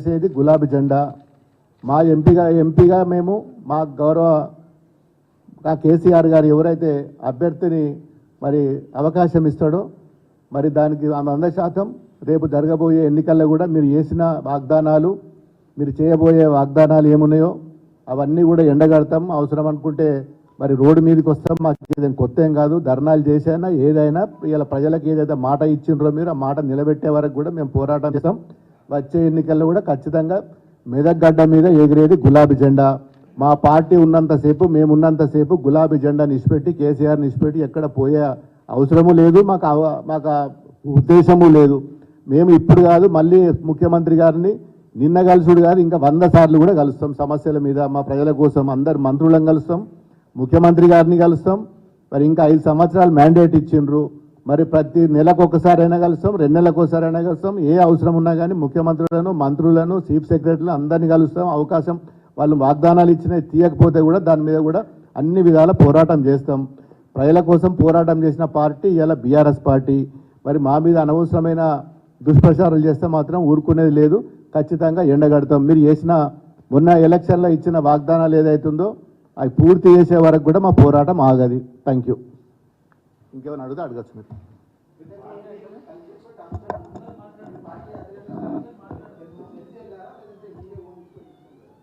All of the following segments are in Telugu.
చేసేది గులాబీ జెండా. మా ఎంపీగా మేము మా గౌరవ కేసీఆర్ గారు ఎవరైతే అభ్యర్థిని మరి అవకాశం ఇస్తాడో మరి దానికి 100% రేపు జరగబోయే ఎన్నికల్లో కూడా మీరు చేసిన వాగ్దానాలు, మీరు చేయబోయే వాగ్దానాలు ఏమున్నాయో అవన్నీ కూడా ఎండగడతాం. అవసరం అనుకుంటే మరి రోడ్డు మీదకి వస్తాం. మాకు ఏదైనా కొత్త ఏం కాదు. ధర్నాలు చేసైనా ఏదైనా ఇలా ప్రజలకు ఏదైతే మాట ఇచ్చిండ్రో మీరు ఆ మాట నిలబెట్టే వరకు కూడా మేము పోరాటం చేస్తాం. వచ్చే ఎన్నికల్లో కూడా ఖచ్చితంగా మెదక్ మీద ఎగిరేది గులాబీ జెండా. మా పార్టీ ఉన్నంతసేపు, మేము ఉన్నంతసేపు గులాబీ జెండాని ఇచ్చిపెట్టి కేసీఆర్ని ఇచ్చిపెట్టి ఎక్కడ పోయే అవసరము లేదు, మాకు ఉద్దేశము లేదు. మేము ఇప్పుడు కాదు, మళ్ళీ ముఖ్యమంత్రి గారిని నిన్న కలుసుడు కాదు, ఇంకా 100 సార్లు కూడా కలుస్తాం. సమస్యల మీద మా ప్రజల కోసం అందరు మంత్రులను కలుస్తాం, ముఖ్యమంత్రి గారిని కలుస్తాం. మరి ఇంకా 5 సంవత్సరాలు మ్యాండేట్ ఇచ్చిండ్రు. మరి ప్రతి నెలకు ఒకసారైనా కలుస్తాం, 2 నెలలకు ఒకసారైనా కలుస్తాం. ఏ అవసరం ఉన్నా కానీ ముఖ్యమంత్రులను, మంత్రులను, చీఫ్ సెక్రటరీలను అందరినీ కలుస్తాం. అవకాశం వాళ్ళు వాగ్దానాలు ఇచ్చినా తీయకపోతే కూడా దాని మీద కూడా అన్ని విధాల పోరాటం చేస్తాం. ప్రజల కోసం పోరాటం చేసిన పార్టీ ఇలా బీఆర్ఎస్ పార్టీ. మరి మా మీద అనవసరమైన దుష్ప్రచారాలు చేస్తే మాత్రం ఊరుకునేది లేదు. ఖచ్చితంగా ఎండగడతాం. మీరు చేసిన మొన్న ఎలక్షన్లో ఇచ్చిన వాగ్దానాలు ఏదైతుందో అవి పూర్తి చేసే వరకు కూడా మా పోరాటం ఆగది. Thank you. ఇంకేమైనా అడిగితే అడగచ్చు మీరు.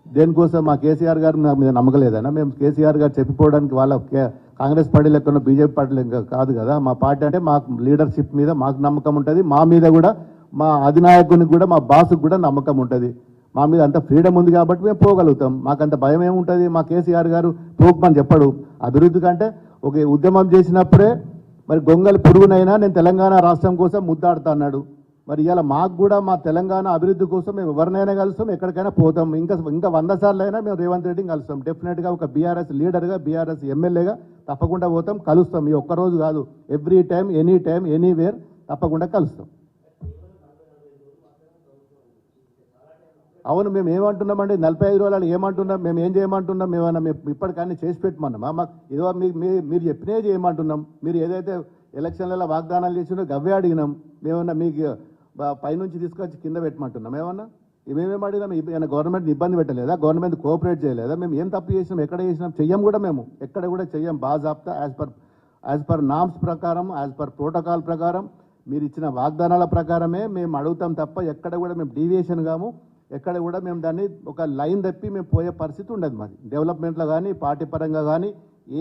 దేనికోసం మా కేసీఆర్ గారు మీద నమ్మకం లేదన్నా? మేము కేసీఆర్ గారు చెప్పిపోవడానికి వాళ్ళ కాంగ్రెస్ పార్టీ లెక్కన బీజేపీ పార్టీ లెక్క కాదు కదా. మా పార్టీ అంటే మాకు లీడర్షిప్ మీద మాకు నమ్మకం ఉంటుంది. మా మీద కూడా మా అధినాయకునికి కూడా మా బాస్కి కూడా నమ్మకం ఉంటుంది. మా మీద అంత ఫ్రీడమ్ ఉంది కాబట్టి మేము పోగలుగుతాం. మాకంత భయం ఏముంటుంది? మా కేసీఆర్ గారు పోకమని చెప్పడు. అభివృద్ధి కంటే ఒక ఉద్యమం చేసినప్పుడే మరి గొంగలి పురుగునైనా నేను తెలంగాణ రాష్ట్రం కోసం ముద్దాడుతా అన్నాడు. మరి ఇలా మాకు కూడా మా తెలంగాణ అభివృద్ధి కోసం మేము ఎవరినైనా కలుస్తాం, ఎక్కడికైనా పోతాం. ఇంకా 100 సార్లు అయినా మేము రేవంత్ రెడ్డిని కలుస్తాం. డెఫినెట్గా ఒక బీఆర్ఎస్ లీడర్గా, బీఆర్ఎస్ ఎమ్మెల్యేగా తప్పకుండా పోతాం, కలుస్తాం. ఈ ఒక్కరోజు కాదు, ఎవ్రీ టైం, ఎనీవేర్ తప్పకుండా కలుస్తాం. అవును, మేము ఏమంటున్నామండి? 45 రోజులు ఏమంటున్నాం? మేము ఏం చేయమంటున్నాం? మేము ఇప్పటికన్నీ చేసి పెట్టమన్నామా? మాకు ఏదో మీరు చెప్పినే చేయమంటున్నాం. మీరు ఏదైతే ఎలక్షన్లలో వాగ్దానాలు చేసినో గవ్వే అడిగినాం. మేమన్నా మీకు పైనుంచి తీసుకొచ్చి కింద పెట్టమంటున్నాం? ఏమన్నా మేమేం అడిగినాం? ఏమైనా గవర్నమెంట్ని ఇబ్బంది పెట్టలేదా? గవర్నమెంట్ కోఆపరేట్ చేయలేదా? మేము ఏం తప్పు చేసినాం? ఎక్కడ చేసినాం? చెయ్యం కూడా. మేము ఎక్కడ కూడా చెయ్యం. బాజాబ్తా యాజ్ పర్ నామ్స్ ప్రకారం, యాజ్ పర్ ప్రోటోకాల్ ప్రకారం మీరు ఇచ్చిన వాగ్దానాల ప్రకారమే మేము అడుగుతాం తప్ప ఎక్కడ కూడా మేము డీవియేషన్ కాము. ఎక్కడ కూడా మేము దాన్ని ఒక లైన్ తప్పి మేము పోయే పరిస్థితి ఉండదు. మాది డెవలప్మెంట్లో కానీ, పార్టీ పరంగా కానీ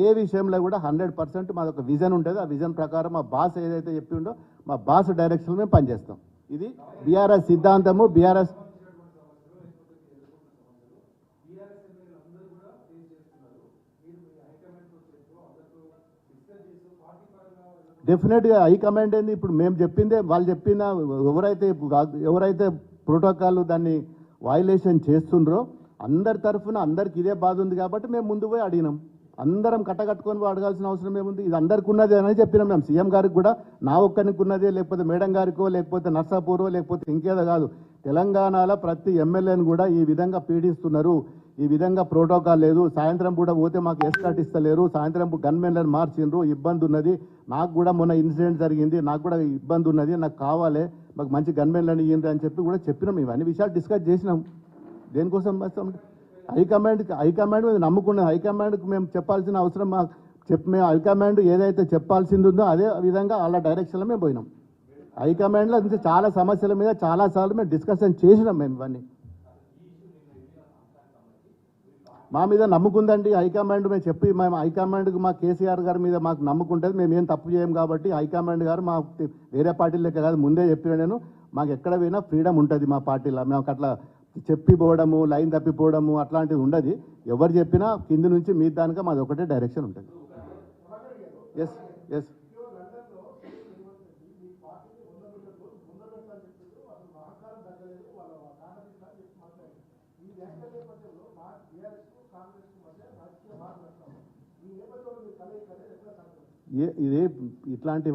ఏ విషయంలో కూడా 100% మాది ఒక విజన్ ఉంటుంది. ఆ విజన్ ప్రకారం మా బాస్ ఏదైతే చెప్పిండో మా బాస్ డైరెక్షన్లో మేము పనిచేస్తాం. ఇది బీఆర్ఎస్ సిద్ధాంతము. బీఆర్ఎస్ డెఫినెట్గా హైకమాండ్ ఏంది ఇప్పుడు మేము చెప్పిందే వాళ్ళు చెప్పిన. ఎవరైతే ప్రోటోకాల్ దాన్ని వయలేషన్ చేస్తుండ్రో అందరి తరఫున అందరికి ఇదే బాధ ఉంది కాబట్టి మేము ముందు పోయి అడిగినాం. అందరం కట్టకట్టుకొని అడగాల్సిన అవసరం ఏముంది? ఇది అందరికి ఉన్నది అని చెప్పినాం. మేము సీఎం గారికి కూడా నా ఒక్కరికి ఉన్నదే, లేకపోతే మేడం గారికో, లేకపోతే నర్సాపూరో, లేకపోతే ఇంకేదో కాదు. తెలంగాణలో ప్రతి ఎమ్మెల్యేని కూడా ఈ విధంగా పీడిస్తున్నారు. ఈ విధంగా ప్రోటోకాల్ లేదు. సాయంత్రం కూడా పోతే మాకు ఎస్కాట్ ఇస్తలేరు. సాయంత్రం గన్మెన్లను మార్చిండ్రు. ఇబ్బంది ఉన్నది. నాకు కూడా మొన్న ఇన్సిడెంట్ జరిగింది. నాకు కూడా ఇబ్బంది ఉన్నది. నాకు కావాలి, మాకు మంచి గన్మెన్లను ఇయ్యండి అని చెప్పి కూడా చెప్పినాం. ఇవన్నీ విషయాలు డిస్కస్ చేసినాం. దేనికోసం హైకమాండ్ మీద నమ్ముకున్నాం. హైకమాండ్కి మేము చెప్పాల్సిన అవసరం మేము హైకమాండ్ ఏదైతే చెప్పాల్సింది ఉందో అదే విధంగా వాళ్ళ డైరెక్షన్లో మేము పోయినాం. హైకమాండ్లో నుంచి చాలా సమస్యల మీద చాలాసార్లు మేము డిస్కషన్ చేసినాం. మేము ఇవన్నీ మా మీద నమ్ముకుందండి హైకమాండ్. మేము హైకమాండ్కి మా కేసీఆర్ గారి మీద మాకు నమ్ముకుంటుంది. మేము ఏం తప్పు చేయం కాబట్టి హైకమాండ్ గారు మా వేరే పార్టీల లెక్క కాదు. ముందే చెప్పిన నేను, మాకు ఎక్కడ పోయినా ఫ్రీడమ్ ఉంటుంది మా పార్టీలో. మేము అట్లా చెప్పిపోవడము, లైన్ తప్పిపోవడము అట్లాంటిది ఉండదు. ఎవరు చెప్పినా కింది నుంచి మీ దానిక మాది ఒకటే డైరెక్షన్ ఉంటుంది. ఎస్ ఎస్ ఇది ఇట్లాంటి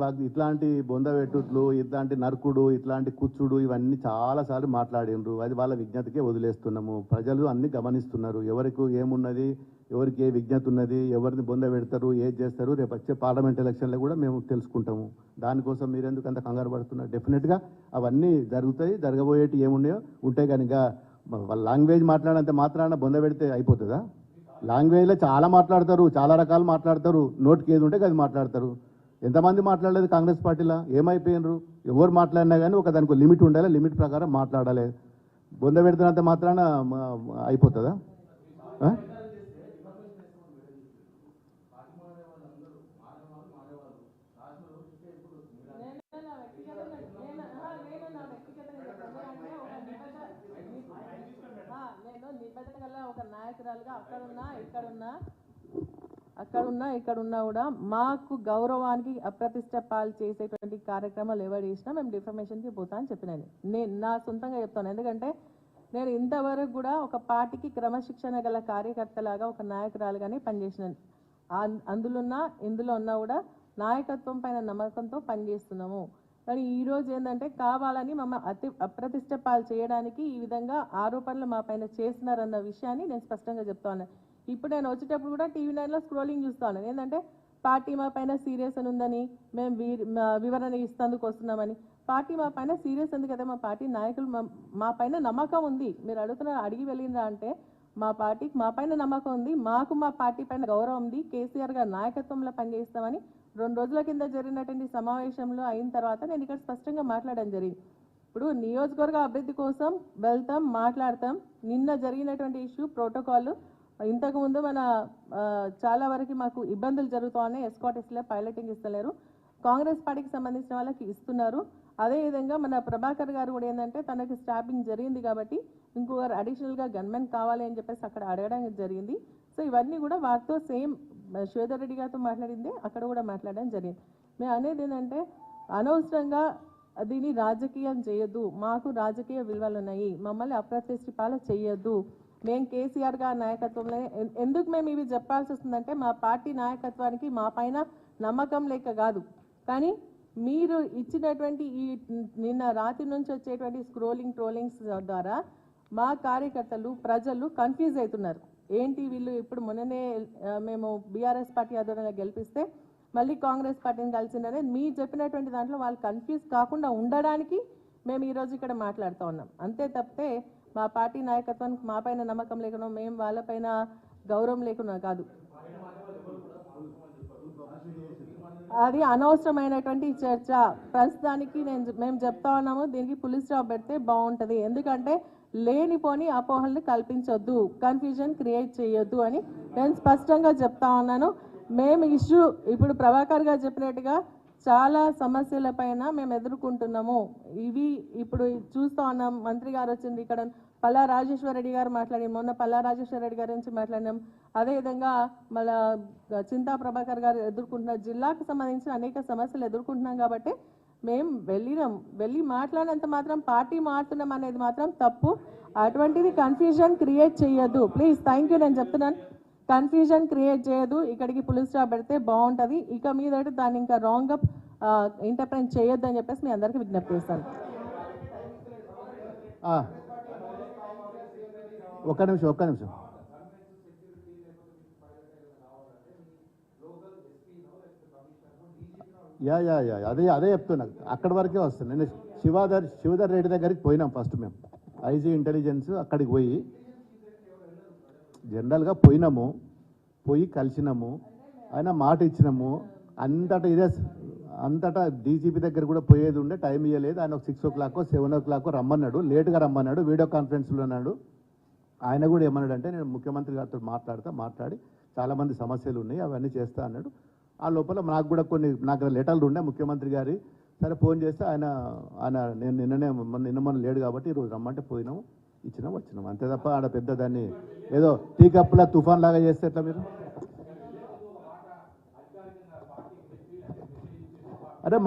బొందవెట్టుట్లు, ఇట్లాంటి నరుకుడు, ఇట్లాంటి కూర్చుడు ఇవన్నీ చాలాసార్లు మాట్లాడినరు. అది వాళ్ళ విజ్ఞతకే వదిలేస్తున్నాము. ప్రజలు అన్ని గమనిస్తున్నారు. ఎవరికి ఏమున్నది, ఎవరికి ఏ విజ్ఞత ఉన్నది, ఎవరిని బొంద పెడతారు, ఏది చేస్తారు, రేపు వచ్చే పార్లమెంట్ ఎలక్షన్లో కూడా మేము తెలుసుకుంటాము. దానికోసం మీరెందుకు అంత కంగారు పడుతున్నారు? డెఫినెట్గా అవన్నీ జరుగుతాయి. జరగబోయేటి ఏమున్నాయో ఉంటే కనుక వాళ్ళ లాంగ్వేజ్ మాట్లాడినంత మాత్రాన బొంద పెడితే అయిపోతుందా? లాంగ్వేజ్లో చాలా మాట్లాడతారు, చాలా రకాలు మాట్లాడతారు, నోటికి ఏది ఉంటే అది మాట్లాడతారు. ఎంతమంది మాట్లాడలేదు కాంగ్రెస్ పార్టీలో? ఏమైపోయినరు? ఎవరు మాట్లాడినా కానీ ఒక దానికి లిమిట్ ఉండాలి, లిమిట్ ప్రకారం మాట్లాడాలి. బొంద పెడుతున్నంత మాత్రాన అయిపోతుందా? ఒక నాయకురాలుగా ఇక్కడున్నా కూడా మాకు గౌరవానికి అప్రతిష్ట పాలు చేసేటువంటి కార్యక్రమాలు ఎవరు చేసినా మేము డిఫర్మేషన్కి పోతా అని చెప్పినాను. నేను నా సొంతంగా చెప్తాను. ఎందుకంటే నేను ఇంతవరకు కూడా ఒక పార్టీకి క్రమశిక్షణ గల కార్యకర్తలాగా ఒక నాయకురాలుగానే పనిచేసినాను. ఇందులో ఉన్నా కూడా నాయకత్వం పైన నమ్మకంతో పనిచేస్తున్నాము. కానీ ఈరోజు ఏంటంటే కావాలని మమ్మల్ని అప్రతిష్ట పాలు చేయడానికి ఈ విధంగా ఆరోపణలు మా పైన చేస్తున్నారన్న విషయాన్ని నేను స్పష్టంగా చెప్తాను. ఇప్పుడు నేను వచ్చేటప్పుడు కూడా టీవీ9లో స్క్రోలింగ్ చూస్తాను. ఏంటంటే పార్టీ మా పైన సీరియస్ అని ఉందని, మేము వివరణ ఇస్తందుకు వస్తున్నామని. పార్టీ మా పైన సీరియస్ ఎందుకైతే మా పార్టీ నాయకులు మా పైన నమ్మకం ఉంది. మీరు అడిగి వెళ్ళిందా అంటే మా పార్టీకి మా పైన నమ్మకం ఉంది, మాకు మా పార్టీ పైన గౌరవం ఉంది. కేసీఆర్ గారి నాయకత్వంలో పనిచేస్తామని 2 రోజుల కింద జరిగినటువంటి సమావేశంలో అయిన తర్వాత నేను ఇక్కడ స్పష్టంగా మాట్లాడడం జరిగింది. ఇప్పుడు నియోజకవర్గ అభివృద్ధి కోసం వెళ్తాం, మాట్లాడతాం. నిన్న జరిగినటువంటి ఇష్యూ ప్రోటోకాల్ ఇంతకుముందు చాలా వరకు మాకు ఇబ్బందులు జరుగుతాయని ఎస్కాట్స్లో పైలటింగ్ ఇస్తలేరు, కాంగ్రెస్ పార్టీకి సంబంధించిన వాళ్ళకి ఇస్తున్నారు. అదేవిధంగా మన ప్రభాకర్ గారు కూడా ఏంటంటే తనకి స్టాపింగ్ జరిగింది కాబట్టి ఇంకొకరు అడిషనల్గా గన్మెన్ కావాలి అని చెప్పేసి అక్కడ అడగడం జరిగింది. సో ఇవన్నీ కూడా వారితో సేమ్ శ్వేదర్ రెడ్డి గారితో మాట్లాడిందే అక్కడ కూడా మాట్లాడడం జరిగింది. మేము అనేది ఏంటంటే అనవసరంగా దీన్ని రాజకీయం చేయొద్దు, మాకు రాజకీయ విలువలు ఉన్నాయి, మమ్మల్ని అప్రతిష్ఠిపాలు చేయొద్దు. మేము కేసీఆర్ గారి నాయకత్వంలో ఎందుకు మేము ఇవి చెప్పాల్సి వస్తుందంటే మా పార్టీ నాయకత్వానికి మా పైన నమ్మకం లేక కాదు, కానీ మీరు ఇచ్చినటువంటి ఈ నిన్న రాత్రి నుంచి వచ్చేటువంటి ట్రోలింగ్స్ ద్వారా మా కార్యకర్తలు ప్రజలు కన్ఫ్యూజ్ అవుతున్నారు. ఏంటి వీళ్ళు ఇప్పుడు మొన్ననే మేము బీఆర్ఎస్ పార్టీ ఆధ్వర్యంలో గెలిపిస్తే మళ్ళీ కాంగ్రెస్ పార్టీని కలిసిందనే మీరు చెప్పినటువంటి దాంట్లో వాళ్ళు కన్ఫ్యూజ్ కాకుండా ఉండడానికి మేము ఈరోజు ఇక్కడ మాట్లాడుతూ ఉన్నాం. అంతే తప్పితే మా పార్టీ నాయకత్వానికి మా పైన నమ్మకం లేకుండా మేము వాళ్ళపైన గౌరవం లేకుండా కాదు. అది అనవసరమైనటువంటి చర్చ. ప్రస్తుతానికి మేము చెప్తా ఉన్నాము, దీనికి పులిస్ స్టాప్ పెడితే బాగుంటుంది. ఎందుకంటే లేనిపోని అపోహల్ని కల్పించొద్దు, కన్ఫ్యూజన్ క్రియేట్ చేయొద్దు అని నేను స్పష్టంగా చెప్తా ఉన్నాను. మేము ఇప్పుడు ప్రభాకర్ గారు చెప్పినట్టుగా చాలా సమస్యల పైన మేము ఎదుర్కొంటున్నాము. ఇవి ఇప్పుడు చూస్తూ ఉన్నాం. మంత్రి గారు వచ్చింది, ఇక్కడ పల్లా రాజేశ్వర రెడ్డి గారు మొన్న పల్లా రాజేశ్వర రెడ్డి గారి నుంచి మాట్లాడినాం. అదేవిధంగా మళ్ళా చింతా ప్రభాకర్ గారు ఎదుర్కొంటున్న జిల్లాకు సంబంధించిన అనేక సమస్యలు ఎదుర్కొంటున్నాం. కాబట్టి మేము వెళ్ళి మాట్లాడినంత మాత్రం పార్టీ మారుతున్నాం అనేది మాత్రం తప్పు. అటువంటిది కన్ఫ్యూజన్ క్రియేట్ చేయొద్దు ప్లీజ్. Thank you. నేను చెప్తున్నాను, కన్ఫ్యూజన్ క్రియేట్ చేయొద్దు. ఇక్కడికి పులిస్ స్టాప్ పెడితే బాగుంటుంది. ఇక మీద దాన్ని ఇంకా రాంగ్గా ఇంటర్ప్రెట్ చేయొద్దు అని చెప్పేసి మీ అందరికీ విజ్ఞప్తి చేస్తాను. ఒక్క నిమిషం. యా అదే చెప్తున్నా, అక్కడి వరకే వస్తుంది. నేను శివధర్ రెడ్డి దగ్గరికి పోయినాం. ఫస్ట్ మేము ఐజీ ఇంటెలిజెన్స్ అక్కడికి పోయి జనరల్గా పోయి కలిసినాము. ఆయన మాట ఇచ్చినాము. అంతటా డీజీపీ దగ్గర కూడా పోయేది ఉండే, టైం ఇవ్వలేదు. ఆయన ఒక 6 o'clock 7 o'clock రమ్మన్నాడు, లేట్గా రమ్మన్నాడు, వీడియో కాన్ఫరెన్స్లో అన్నాడు. ఆయన కూడా ఏమన్నాడంటే నేను ముఖ్యమంత్రి గారితో మాట్లాడి చాలామంది సమస్యలు ఉన్నాయి అవన్నీ చేస్తా అన్నాడు. ఆ లోపల నాకు లెటర్లు ఉండే ముఖ్యమంత్రి గారి. సరే ఫోన్ చేస్తే ఆయన నేను నిన్న లేడు కాబట్టి ఈరోజు రమ్మంటే పోయినాము, వచ్చినాం అంతే తప్ప ఆడ పెద్ద దాన్ని ఏదో టీ కప్పుల తుఫాన్ లాగా చేస్తే ఎట్లా మీరు? అరే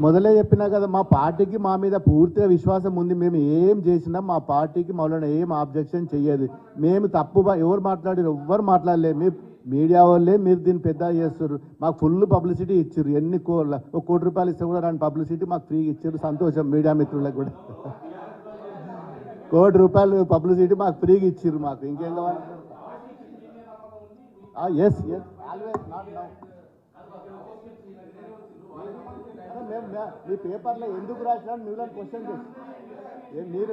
మొదలే చెప్పినా కదా, మా పార్టీకి మా మీద పూర్తిగా విశ్వాసం ఉంది. మేము ఏం చేసినా మా పార్టీకి మౌలన ఏం ఆబ్జెక్షన్ చెయ్యదు. మేము ఎవరు మాట్లాడలేదు. మీడియా వాళ్ళే మీరు దీన్ని పెద్ద చేస్తారు. మాకు ఫుల్ పబ్లిసిటీ ఇచ్చారు. ఎన్ని ₹1 కోటి ఇస్తే కూడా రాని పబ్లిసిటీ మాకు ఫ్రీగా ఇచ్చారు. సంతోషం మీడియా మిత్రులకు కూడా. ₹1 కోటి పబ్లిసిటీ మాకు ఫ్రీగా ఇచ్చారు. మాకు ఇంకేం కావాలి? Yes always not now. మీ పేపర్లో ఎందుకు రాసినా మీరు క్వశ్చన్ చేసి మీరు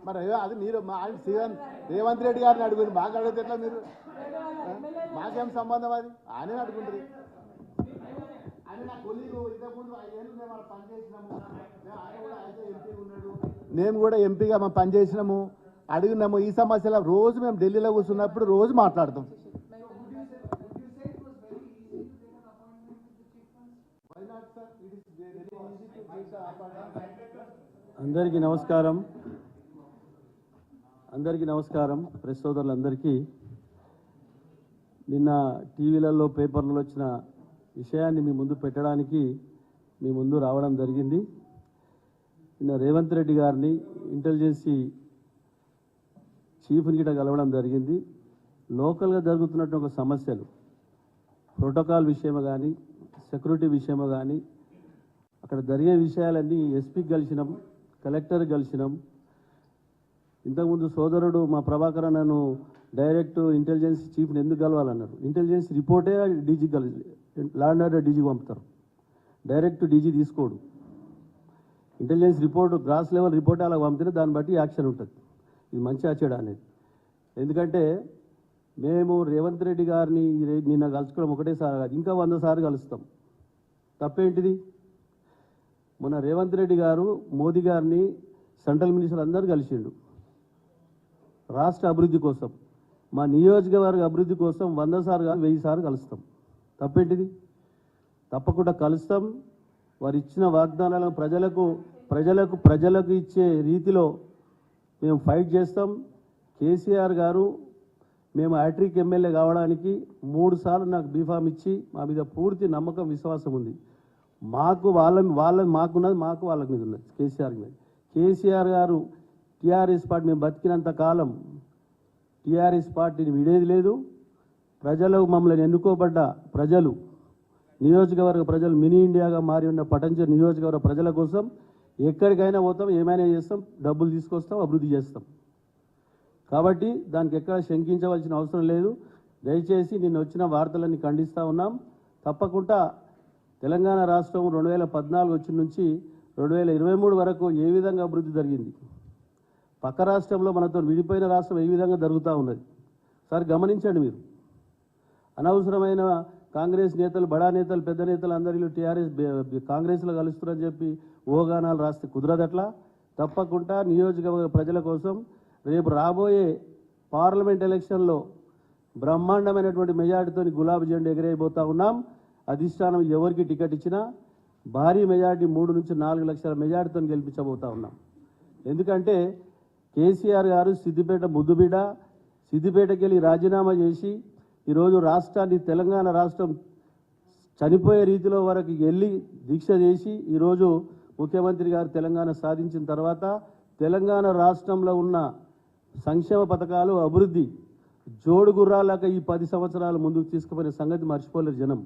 మరి అది మీరు సీఎం రేవంత్ రెడ్డి గారిని అడుగురు, మాకు అడిగితే ఎట్లా మీరు? మాకేం సంబంధం అది? ఆయనే అడుగుంటారు. ఆయన నా కొలీగు, ఇంతకుముందు 5 ఏళ్ళు మేము అక్కడ పనిచేసినాము, ఆయన కూడా అయితే ఎంపీ ఉన్నాడు, మేము కూడా ఎంపీగా మేము పనిచేసినాము, అడిగినాము. ఈ సమస్యల రోజు మేము ఢిల్లీలో కూర్చున్నప్పుడు రోజు మాట్లాడతాం. అందరికీ నమస్కారం. ప్రెస్ సోదరులందరికీ నిన్న టీవీలలో పేపర్లలో వచ్చిన విషయాన్ని మీ ముందు పెట్టడానికి మీ ముందు రావడం జరిగింది. నిన్న రేవంత్ రెడ్డి గారిని ఇంటెలిజెన్సీ చీఫ్ని గిట్ట కలవడం జరిగింది. లోకల్గా జరుగుతున్నటువంటి ఒక సమస్యలు, ప్రోటోకాల్ విషయమో కానీ, సెక్యూరిటీ విషయమో కానీ, అక్కడ జరిగే విషయాలన్నీ ఎస్పీకి కలిసినాం, కలెక్టర్ కలిసినాం. ఇంతకుముందు సోదరుడు మా ప్రభాకర్ నన్ను డైరెక్ట్ ఇంటెలిజెన్స్ చీఫ్ని ఎందుకు కలవాలన్నారు. ఇంటెలిజెన్స్ రిపోర్టే డీజీ కలిసి లా అండ్ ఆర్డర్ డీజీకి పంపుతారు, డైరెక్ట్ డీజీ తీసుకోడు. Intelligence report gross level report అలా పంపితే దాన్ని బట్టి యాక్షన్ ఉంటుంది. ఇది మంచి ఆచడ అనేది. ఎందుకంటే మేము రేవంత్ రెడ్డి గారిని నిన్న కలుసుకోవడం ఒకటేసారి కాదు, ఇంకా 100 సార్లు కలుస్తాం. తప్పేంటిది? మొన్న రేవంత్ రెడ్డి గారు మోదీ గారిని సెంట్రల్ మినిస్టర్ అందరూ కలిసిండు రాష్ట్ర అభివృద్ధి కోసం. మా నియోజకవర్గ అభివృద్ధి కోసం 100 సార్లు కాదు 1000 సార్లు కలుస్తాం. తప్పేంటిది? తప్పకుండా కలుస్తాం. వారు ఇచ్చిన వాగ్దానాలను ప్రజలకు ఇచ్చే రీతిలో మేము ఫైట్ చేస్తాం. కేసీఆర్ గారు మేము హ్యాట్రిక్ ఎమ్మెల్యే కావడానికి 3 సార్లు నాకు బీఫామ్ ఇచ్చి మా మీద పూర్తి నమ్మకం, విశ్వాసం ఉంది. మాకున్నది మాకు వాళ్ళకి మీద ఉన్నది కేసీఆర్ మీద. కేసీఆర్ గారు టీఆర్ఎస్ పార్టీ మేము బతికినంత కాలం టీఆర్ఎస్ పార్టీని విడేది లేదు. ప్రజలు మమ్మల్ని ఎన్నుకోబడ్డ ప్రజలు, నియోజకవర్గ ప్రజలు, మినీ ఇండియాగా మారి ఉన్న పటంచెరు నియోజకవర్గ ప్రజల కోసం ఎక్కడికైనా పోతాం, ఏమైనా చేస్తాం, డబ్బులు తీసుకొస్తాం, అభివృద్ధి చేస్తాం. కాబట్టి దానికి ఎక్కడ శంకించవలసిన అవసరం లేదు. దయచేసి నిన్న వచ్చిన వార్తలన్నీ ఖండిస్తూ ఉన్నాం. తప్పకుండా తెలంగాణ రాష్ట్రం 2014 వచ్చిన నుంచి 2023 వరకు ఏ విధంగా అభివృద్ధి జరిగింది, పక్క రాష్ట్రంలో మనతో విడిపోయిన రాష్ట్రం ఏ విధంగా జరుగుతూ ఉన్నది సార్ గమనించండి. మీరు అనవసరమైన కాంగ్రెస్ నేతలు, బడా నేతలు, పెద్ద నేతలు అందరిలో టీఆర్ఎస్ కాంగ్రెస్లో కలుస్తున్నారని చెప్పి ఓగానాలు రాస్తే కుదరదట్లా. తప్పకుండా నియోజకవర్గ ప్రజల కోసం రేపు రాబోయే పార్లమెంట్ ఎలక్షన్లో బ్రహ్మాండమైనటువంటి మెజార్టీతో గులాబీ జెండా ఎగిరైపోతూ ఉన్నాం. అధిష్టానం ఎవరికి టికెట్ ఇచ్చినా భారీ మెజార్టీ 3 నుంచి 4 లక్షల మెజార్టీతో గెలిపించబోతూ ఉన్నాం. ఎందుకంటే కేసీఆర్ గారు సిద్దిపేట ముద్దుబిడ్డ, సిద్దిపేటకి వెళ్ళి రాజీనామా చేసి ఈరోజు రాష్ట్రాన్ని, తెలంగాణ రాష్ట్రం చనిపోయే రీతిలో వరకు వెళ్ళి దీక్ష చేసి ఈరోజు ముఖ్యమంత్రి గారు తెలంగాణ సాధించిన తర్వాత తెలంగాణ రాష్ట్రంలో ఉన్న సంక్షేమ పథకాలు, అభివృద్ధి జోడు గుర్రాలాగా ఈ 10 సంవత్సరాలు ముందుకు తీసుకుపోయిన సంగతి మర్చిపోలేరు జనం.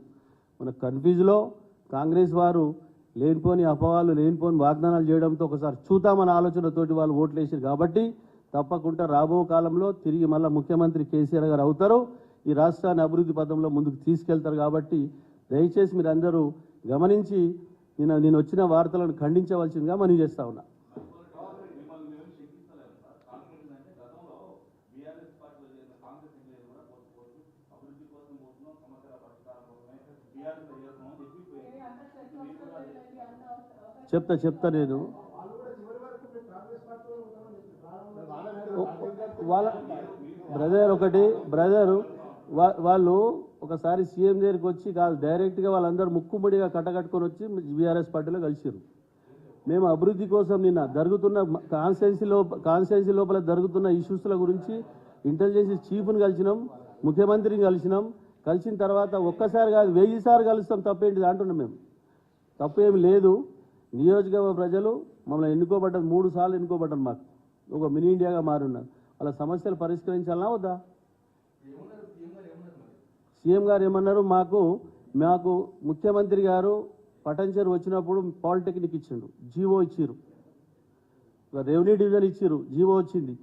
మన కన్ఫ్యూజ్లో కాంగ్రెస్ వారు లేనిపోని అపవాళ్ళు, లేనిపోని వాగ్దానాలు చేయడంతో ఒకసారి చూద్దామన్న ఆలోచనతోటి వాళ్ళు ఓట్లు వేసారు. కాబట్టి తప్పకుండా రాబో కాలంలో తిరిగి మళ్ళీ ముఖ్యమంత్రి కేసీఆర్ గారు అవుతారు, ఈ రాష్ట్రాన్ని అభివృద్ధి పథంలో ముందుకు తీసుకెళ్తారు. కాబట్టి దయచేసి మీరు అందరూ గమనించి నేను వచ్చిన వార్తలను ఖండించవలసిందిగా మనవి చేస్తా ఉన్నా. చెప్తా నేను వాళ్ళ బ్రదర్ వాళ్ళు ఒకసారి సీఎం దగ్గరికి వచ్చి కాదు, డైరెక్ట్గా వాళ్ళందరూ ముక్కుముడిగా కట్టకట్టుకొని వచ్చి బీఆర్ఎస్ పార్టీలో కలిసిరు. మేము అభివృద్ధి కోసం నిన్న జరుగుతున్న కాన్స్టిట్యున్సీ లోపల జరుగుతున్న ఇష్యూస్ల గురించి ఇంటెలిజెన్స్ చీఫ్ని కలిసినాం, ముఖ్యమంత్రిని కలిసినాం. కలిసిన తర్వాత ఒక్కసారి కాదు 1000 సార్లు కలుస్తాం. తప్పేంటిది అంటున్నాం. మేము తప్పు ఏమి లేదు. నియోజకవర్గ ప్రజలు మమ్మల్ని ఎన్నుకోబడ్డది 3 సార్లు ఎన్నుకోబడ్డారు. మాకు ఒక మినీ ఇండియాగా మారున్నారు. వాళ్ళ సమస్యలు పరిష్కరించాలన్నా వద్దా? సీఎం గారు ఏమన్నారు, మాకు ముఖ్యమంత్రి గారు పటంచెరు వచ్చినప్పుడు పాలిటెక్నిక్ ఇచ్చిండు, జీవో ఇచ్చిరు, రెవెన్యూ డివిజన్ ఇచ్చిరు, జీవో వచ్చింది,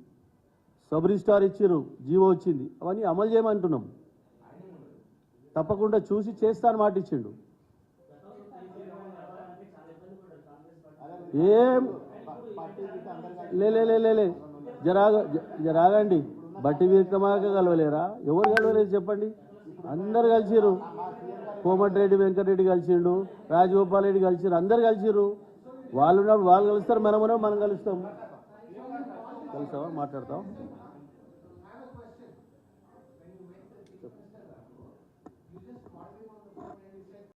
సబ్ రిజిస్ట్రార్ ఇచ్చిరు, జీవో వచ్చింది. అవన్నీ అమలు చేయమంటున్నాం. తప్పకుండా చూసి చేస్తాను మాట ఇచ్చిండు. ఏం లే జరాగండి. బట్టి విక్రమార్క కలవలేరా? ఎవరు కలవలేదు చెప్పండి? అందరు కలిసిరు. కోమటిరెడ్డి వెంకటరెడ్డి కలిసిండు, రాజగోపాల్ రెడ్డి కలిసిరు, అందరు కలిసిరు. వాళ్ళు ఉన్నప్పుడు వాళ్ళు కలుస్తారు, మనం కలుస్తాం. కలుస్తావా? మాట్లాడతాం.